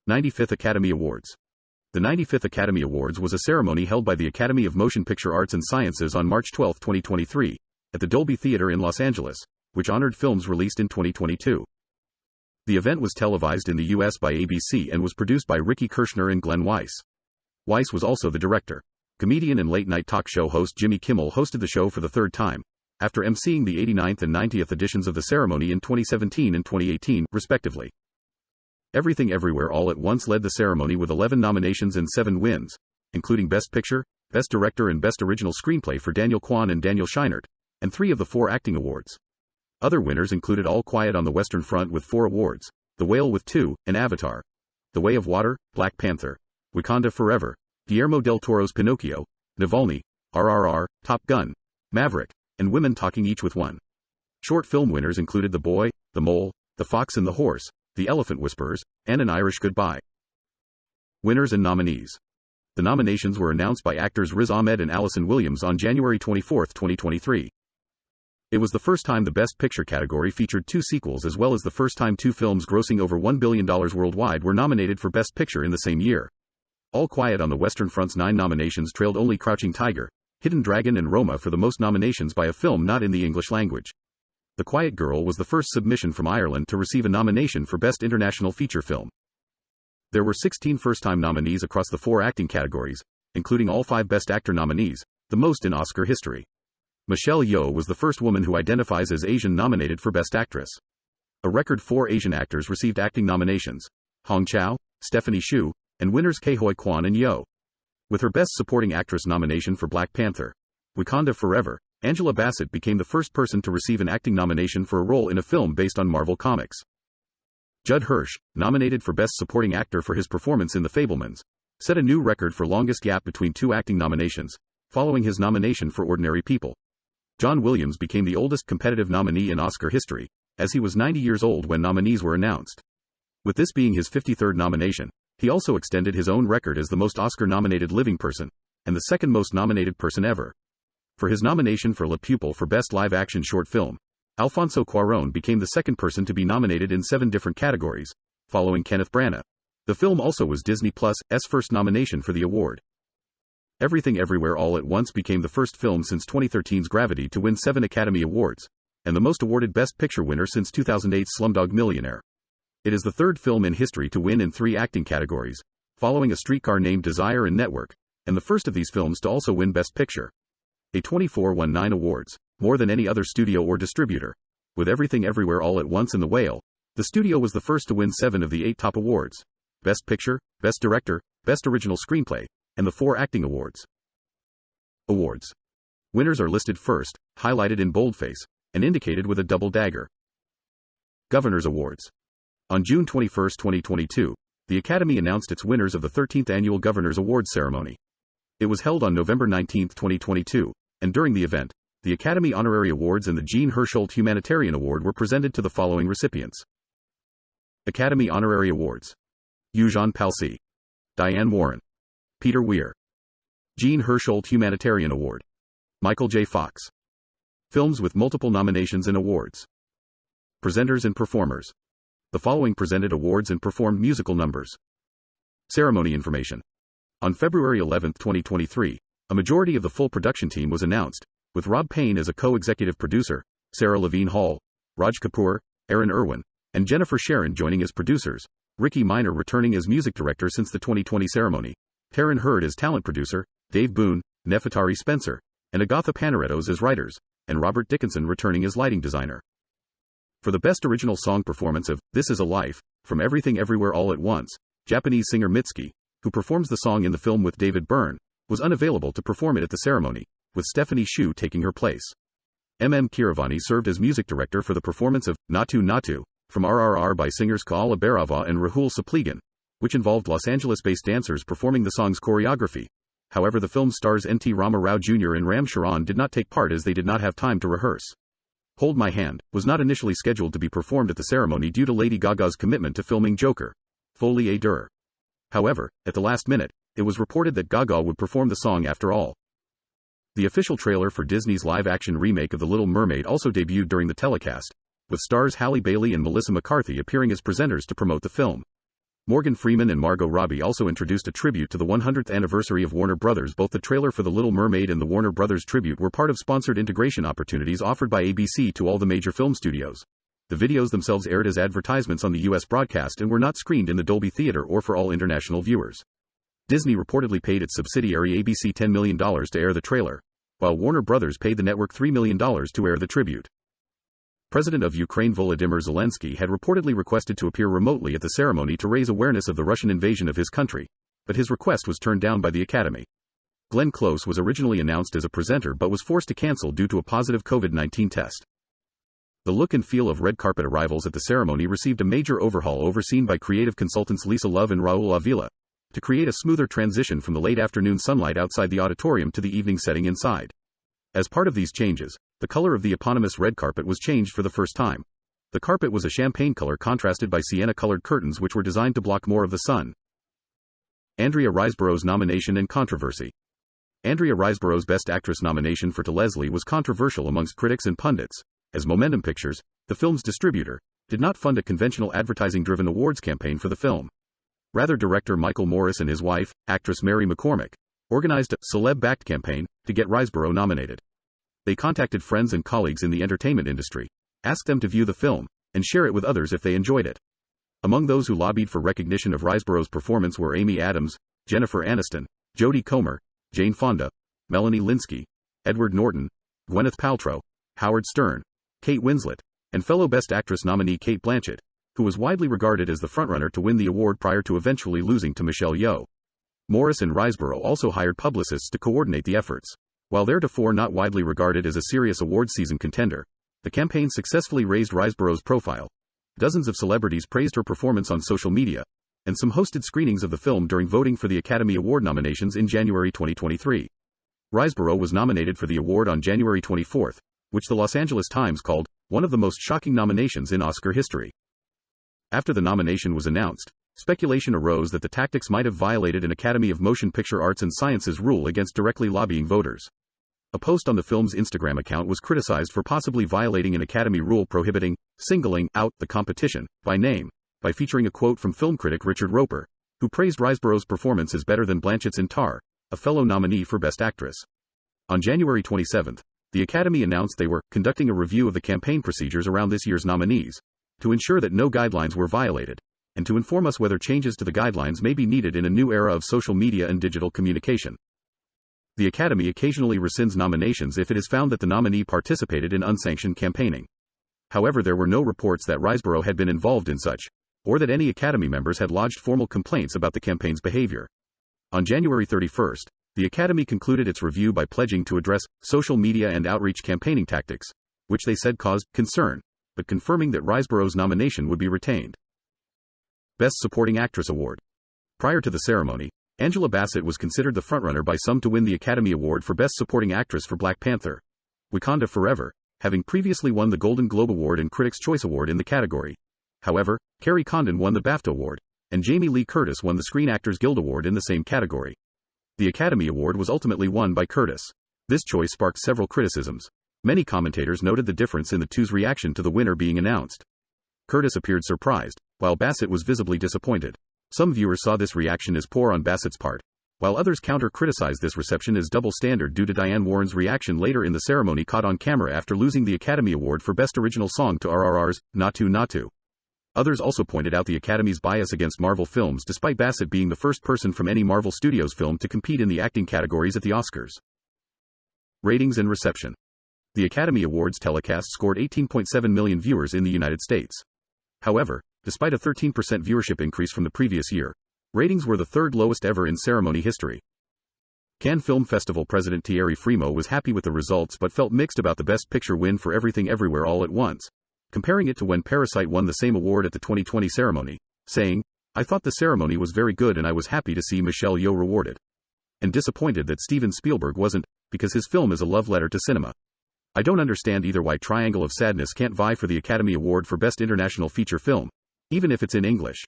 95th Academy Awards. The 95th Academy Awards was a ceremony held by the Academy of Motion Picture Arts and Sciences on March 12, 2023, at the Dolby Theater in Los Angeles, which honored films released in 2022. The event was televised in the U.S. by ABC and was produced by Ricky Kirshner and Glenn Weiss. Weiss was also the director. Comedian and late-night talk show host Jimmy Kimmel hosted the show for the third time, after emceeing the 89th and 90th editions of the ceremony in 2017 and 2018, respectively. Everything Everywhere All at Once led the ceremony with 11 nominations and 7 wins, including Best Picture, Best Director and Best Original Screenplay for Daniel Kwan and Daniel Scheinert, and 3 of the 4 acting awards. Other winners included All Quiet on the Western Front with 4 awards, The Whale with 2, and Avatar, The Way of Water, Black Panther, Wakanda Forever, Guillermo del Toro's Pinocchio, Navalny, RRR, Top Gun, Maverick, and Women Talking, each with 1. Short film winners included The Boy, The Mole, The Fox and the Horse, The Elephant Whisperers, and An Irish Goodbye. Winners and nominees. The nominations were announced by actors Riz Ahmed and Allison Williams on January 24, 2023. It was the first time the Best Picture category featured 2 sequels, as well as the first time 2 films grossing over $1 billion worldwide were nominated for Best Picture in the same year. All Quiet on the Western Front's 9 nominations trailed only Crouching Tiger, Hidden Dragon and Roma for the most nominations by a film not in the English language. The Quiet Girl was the first submission from Ireland to receive a nomination for Best International Feature Film. There were 16 first-time nominees across the 4 acting categories, including all 5 Best Actor nominees, the most in Oscar history. Michelle Yeoh was the first woman who identifies as Asian nominated for Best Actress. A record 4 Asian actors received acting nominations: Hong Chow, Stephanie Hsu, and winners Ke-Huy Kwan and Yeoh. With her Best Supporting Actress nomination for Black Panther, Wakanda Forever, Angela Bassett became the first person to receive an acting nomination for a role in a film based on Marvel Comics. Judd Hirsch, nominated for Best Supporting Actor for his performance in The Fabelmans, set a new record for longest gap between 2 acting nominations, following his nomination for Ordinary People. John Williams became the oldest competitive nominee in Oscar history, as he was 90 years old when nominees were announced. With this being his 53rd nomination, he also extended his own record as the most Oscar-nominated living person, and the second most nominated person ever. For his nomination for La Pupille for Best Live-Action Short Film, Alfonso Cuarón became the second person to be nominated in 7 different categories, following Kenneth Branagh. The film also was Disney Plus's first nomination for the award. Everything Everywhere All at Once became the first film since 2013's Gravity to win 7 Academy Awards, and the most awarded Best Picture winner since 2008's Slumdog Millionaire. It is the 3rd film in history to win in 3 acting categories, following A Streetcar Named Desire and Network, and the first of these films to also win Best Picture. A24 won 9 awards, more than any other studio or distributor. With Everything Everywhere All at Once and The Whale, the studio was the first to win 7 of the 8 top awards: Best Picture, Best Director, Best Original Screenplay, and the 4 acting awards. Awards. Winners are listed first, highlighted in boldface, and indicated with a double dagger. Governors Awards. On June 21, 2022, the Academy announced its winners of the 13th Annual Governors Awards ceremony. It was held on November 19, 2022, and during the event, the Academy Honorary Awards and the Jean Hersholt Humanitarian Award were presented to the following recipients. Academy Honorary Awards. Eugene Palcy, Diane Warren, Peter Weir. Jean Hersholt Humanitarian Award. Michael J. Fox. Films with multiple nominations and awards. Presenters and performers. The following presented awards and performed musical numbers. Ceremony information. On February 11, 2023, a majority of the full production team was announced, with Rob Payne as a co-executive producer, Sarah Levine Hall, Raj Kapoor, Aaron Irwin, and Jennifer Sharon joining as producers, Ricky Minor returning as music director since the 2020 ceremony, Taryn Hurd as talent producer, Dave Boone, Nefertari Spencer, and Agatha Panaretos as writers, and Robert Dickinson returning as lighting designer. For the Best Original Song performance of This Is a Life, from Everything Everywhere All at Once, Japanese singer Mitski, who performs the song in the film with David Byrne, was unavailable to perform it at the ceremony, with Stephanie Hsu taking her place. Keeravani served as music director for the performance of Natu Natu, from RRR by singers Kaala Bhairava and Rahul Sapligan, which involved Los Angeles-based dancers performing the song's choreography. However, the film stars N.T. Rama Rao Jr. and Ram Charan did not take part as they did not have time to rehearse. Hold My Hand was not initially scheduled to be performed at the ceremony due to Lady Gaga's commitment to filming Joker, Folie à Deux. However, at the last minute, it was reported that Gaga would perform the song after all. The official trailer for Disney's live-action remake of The Little Mermaid also debuted during the telecast, with stars Halle Bailey and Melissa McCarthy appearing as presenters to promote the film. Morgan Freeman and Margot Robbie also introduced a tribute to the 100th anniversary of Warner Brothers. Both the trailer for The Little Mermaid and the Warner Brothers tribute were part of sponsored integration opportunities offered by ABC to all the major film studios. The videos themselves aired as advertisements on the US broadcast and were not screened in the Dolby Theater or for all international viewers. Disney reportedly paid its subsidiary ABC $10 million to air the trailer, while Warner Brothers paid the network $3 million to air the tribute. President of Ukraine Volodymyr Zelensky had reportedly requested to appear remotely at the ceremony to raise awareness of the Russian invasion of his country, but his request was turned down by the Academy. Glenn Close was originally announced as a presenter but was forced to cancel due to a positive COVID-19 test. The look and feel of red carpet arrivals at the ceremony received a major overhaul overseen by creative consultants Lisa Love and Raul Avila, to create a smoother transition from the late afternoon sunlight outside the auditorium to the evening setting inside. As part of these changes, the color of the eponymous red carpet was changed for the first time. The carpet was a champagne color contrasted by sienna-colored curtains which were designed to block more of the sun. Andrea Riseborough's nomination and controversy. Andrea Riseborough's Best Actress nomination for To Leslie was controversial amongst critics and pundits, as Momentum Pictures, the film's distributor, did not fund a conventional advertising-driven awards campaign for the film. Rather, director Michael Morris and his wife, actress Mary McCormick, organized a celeb-backed campaign to get Riseborough nominated. They contacted friends and colleagues in the entertainment industry, asked them to view the film, and share it with others if they enjoyed it. Among those who lobbied for recognition of Riseborough's performance were Amy Adams, Jennifer Aniston, Jodie Comer, Jane Fonda, Melanie Lynskey, Edward Norton, Gwyneth Paltrow, Howard Stern, Kate Winslet, and fellow Best Actress nominee Cate Blanchett, who was widely regarded as the frontrunner to win the award prior to eventually losing to Michelle Yeoh. Morris and Riseborough also hired publicists to coordinate the efforts. While theretofore not widely regarded as a serious award season contender, the campaign successfully raised Riseborough's profile. Dozens of celebrities praised her performance on social media, and some hosted screenings of the film during voting for the Academy Award nominations in January 2023. Riseborough was nominated for the award on January 24, which the Los Angeles Times called one of the most shocking nominations in Oscar history. After the nomination was announced, speculation arose that the tactics might have violated an Academy of Motion Picture Arts and Sciences rule against directly lobbying voters. A post on the film's Instagram account was criticized for possibly violating an Academy rule prohibiting singling out the competition by name, by featuring a quote from film critic Richard Roper, who praised Riseborough's performance as better than Blanchett's in Tar, a fellow nominee for Best Actress. On January 27, the Academy announced they were conducting a review of the campaign procedures around this year's nominees, to ensure that no guidelines were violated, and to inform us whether changes to the guidelines may be needed in a new era of social media and digital communication. The Academy occasionally rescinds nominations if it is found that the nominee participated in unsanctioned campaigning. However, there were no reports that Riseborough had been involved in such, or that any Academy members had lodged formal complaints about the campaign's behavior. On January 31, the Academy concluded its review by pledging to address social media and outreach campaigning tactics, which they said caused concern, but confirming that Riseborough's nomination would be retained. Best Supporting Actress Award. Prior to the ceremony, Angela Bassett was considered the frontrunner by some to win the Academy Award for Best Supporting Actress for Black Panther: Wakanda Forever, having previously won the Golden Globe Award and Critics' Choice Award in the category. However, Kerry Condon won the BAFTA Award, and Jamie Lee Curtis won the Screen Actors Guild Award in the same category. The Academy Award was ultimately won by Curtis. This choice sparked several criticisms. Many commentators noted the difference in the two's reaction to the winner being announced. Curtis appeared surprised, while Bassett was visibly disappointed. Some viewers saw this reaction as poor on Bassett's part, while others counter-criticized this reception as double standard due to Diane Warren's reaction later in the ceremony caught on camera after losing the Academy Award for Best Original Song to RRR's Natu Natu. Others also pointed out the Academy's bias against Marvel films despite Bassett being the first person from any Marvel Studios film to compete in the acting categories at the Oscars. Ratings and reception. The Academy Awards telecast scored 18.7 million viewers in the United States. However, despite a 13% viewership increase from the previous year, ratings were the third lowest ever in ceremony history. Cannes Film Festival president Thierry Frémaux was happy with the results but felt mixed about the Best Picture win for Everything Everywhere All at Once, comparing it to when Parasite won the same award at the 2020 ceremony, saying, "I thought the ceremony was very good and I was happy to see Michelle Yeoh rewarded. And disappointed that Steven Spielberg wasn't, because his film is a love letter to cinema. I don't understand either why Triangle of Sadness can't vie for the Academy Award for Best International Feature Film, even if it's in English.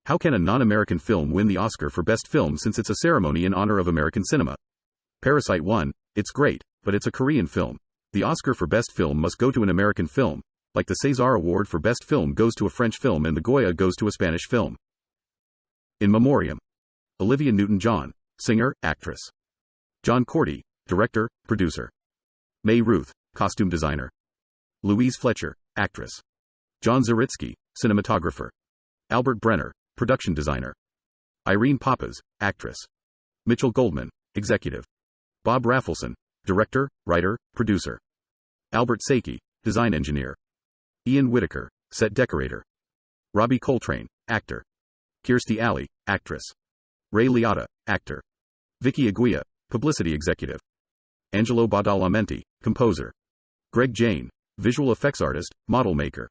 How can a non-American film win the Oscar for Best Film since it's a ceremony in honor of American cinema? Parasite won, it's great, but it's a Korean film. The Oscar for Best Film must go to an American film, like the César Award for Best Film goes to a French film and the Goya goes to a Spanish film." In Memoriam. Olivia Newton-John, singer, actress. John Cordy, director, producer. May Ruth, costume designer. Louise Fletcher, actress. John Zaritsky, cinematographer. Albert Brenner, production designer. Irene Papas, actress. Mitchell Goldman, executive. Bob Raffleson, director, writer, producer. Albert Saki, design engineer. Ian Whitaker, set decorator. Robbie Coltrane, actor. Kirstie Alley, actress. Ray Liotta, actor. Vicky Aguia, publicity executive. Angelo Badalamenti, composer. Greg Jane, visual effects artist, model maker.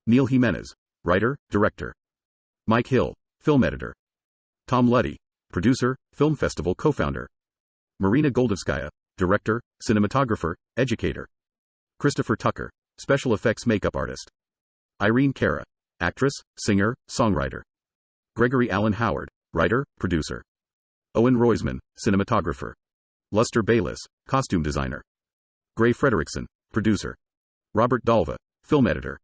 Neil Jimenez, writer, director. Mike Hill, film editor. Tom Luddy, producer, film festival co-founder. Marina Goldovskaya, director, cinematographer, educator. Christopher Tucker, special effects makeup artist. Irene Cara, actress, singer, songwriter. Gregory Allen Howard, writer, producer. Owen Roisman, cinematographer. Luster Bayless, costume designer. Gray Frederickson, producer. Robert Dalva, film editor.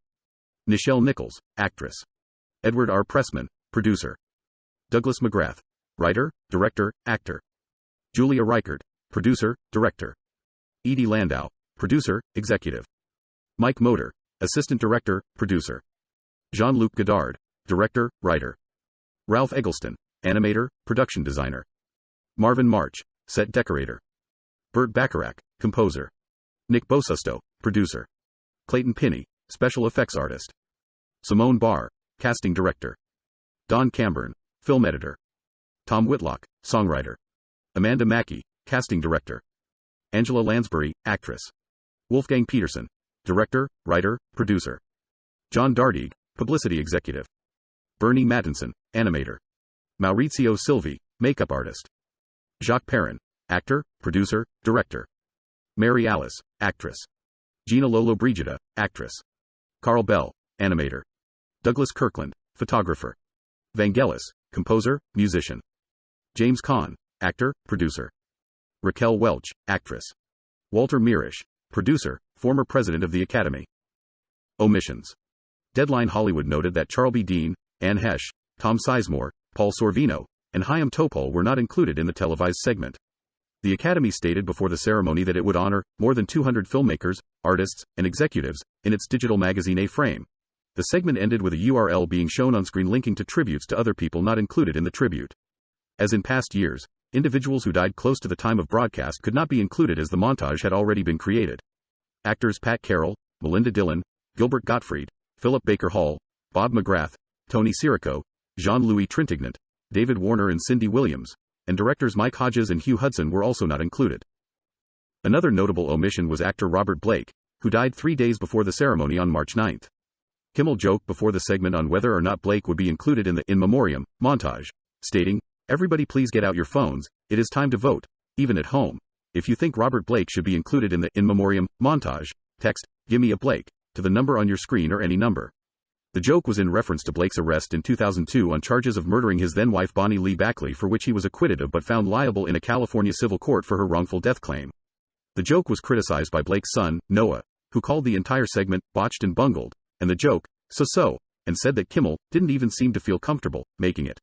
Nichelle Nichols, actress. Edward R. Pressman, producer. Douglas McGrath, writer, director, actor. Julia Reichert, producer, director. Edie Landau, producer, executive. Mike Motor, assistant director, producer. Jean-Luc Godard, director, writer. Ralph Eggleston, animator, production designer. Marvin March, set decorator. Burt Bacharach, composer. Nick Bosusto, producer. Clayton Pinney, special effects artist. Simone Barr, casting director. Don Camburn, film editor. Tom Whitlock, songwriter. Amanda Mackey, casting director. Angela Lansbury, actress. Wolfgang Peterson, director, writer, producer. John Dardig, publicity executive. Bernie Mattinson, animator. Maurizio Silvi, makeup artist. Jacques Perrin, actor, producer, director. Mary Alice, actress. Gina Lollobrigida, actress. Carl Bell, animator. Douglas Kirkland, photographer. Vangelis, composer, musician. James Caan, actor, producer. Raquel Welch, actress. Walter Mirisch, producer, former president of the Academy. Omissions. Deadline Hollywood noted that Charlby Dean, Anne Hesh, Tom Sizemore, Paul Sorvino, and Chaim Topol were not included in the televised segment. The Academy stated before the ceremony that it would honor more than 200 filmmakers, artists, and executives in its digital magazine A-Frame. The segment ended with a URL being shown on screen linking to tributes to other people not included in the tribute. As in past years, individuals who died close to the time of broadcast could not be included as the montage had already been created. Actors Pat Carroll, Melinda Dillon, Gilbert Gottfried, Philip Baker Hall, Bob McGrath, Tony Sirico, Jean-Louis Trintignant, David Warner and Cindy Williams, and directors Mike Hodges and Hugh Hudson were also not included. Another notable omission was actor Robert Blake, who died 3 days before the ceremony on March 9. Kimmel joked before the segment on whether or not Blake would be included in the In Memoriam montage, stating, "Everybody please get out your phones, it is time to vote, even at home. If you think Robert Blake should be included in the In Memoriam montage, text, Gimme a Blake, to the number on your screen or any number." The joke was in reference to Blake's arrest in 2002 on charges of murdering his then-wife Bonnie Lee Backley, for which he was acquitted of but found liable in a California civil court for her wrongful death claim. The joke was criticized by Blake's son, Noah, who called the entire segment botched and bungled, and the joke, so-so, and said that Kimmel didn't even seem to feel comfortable making it.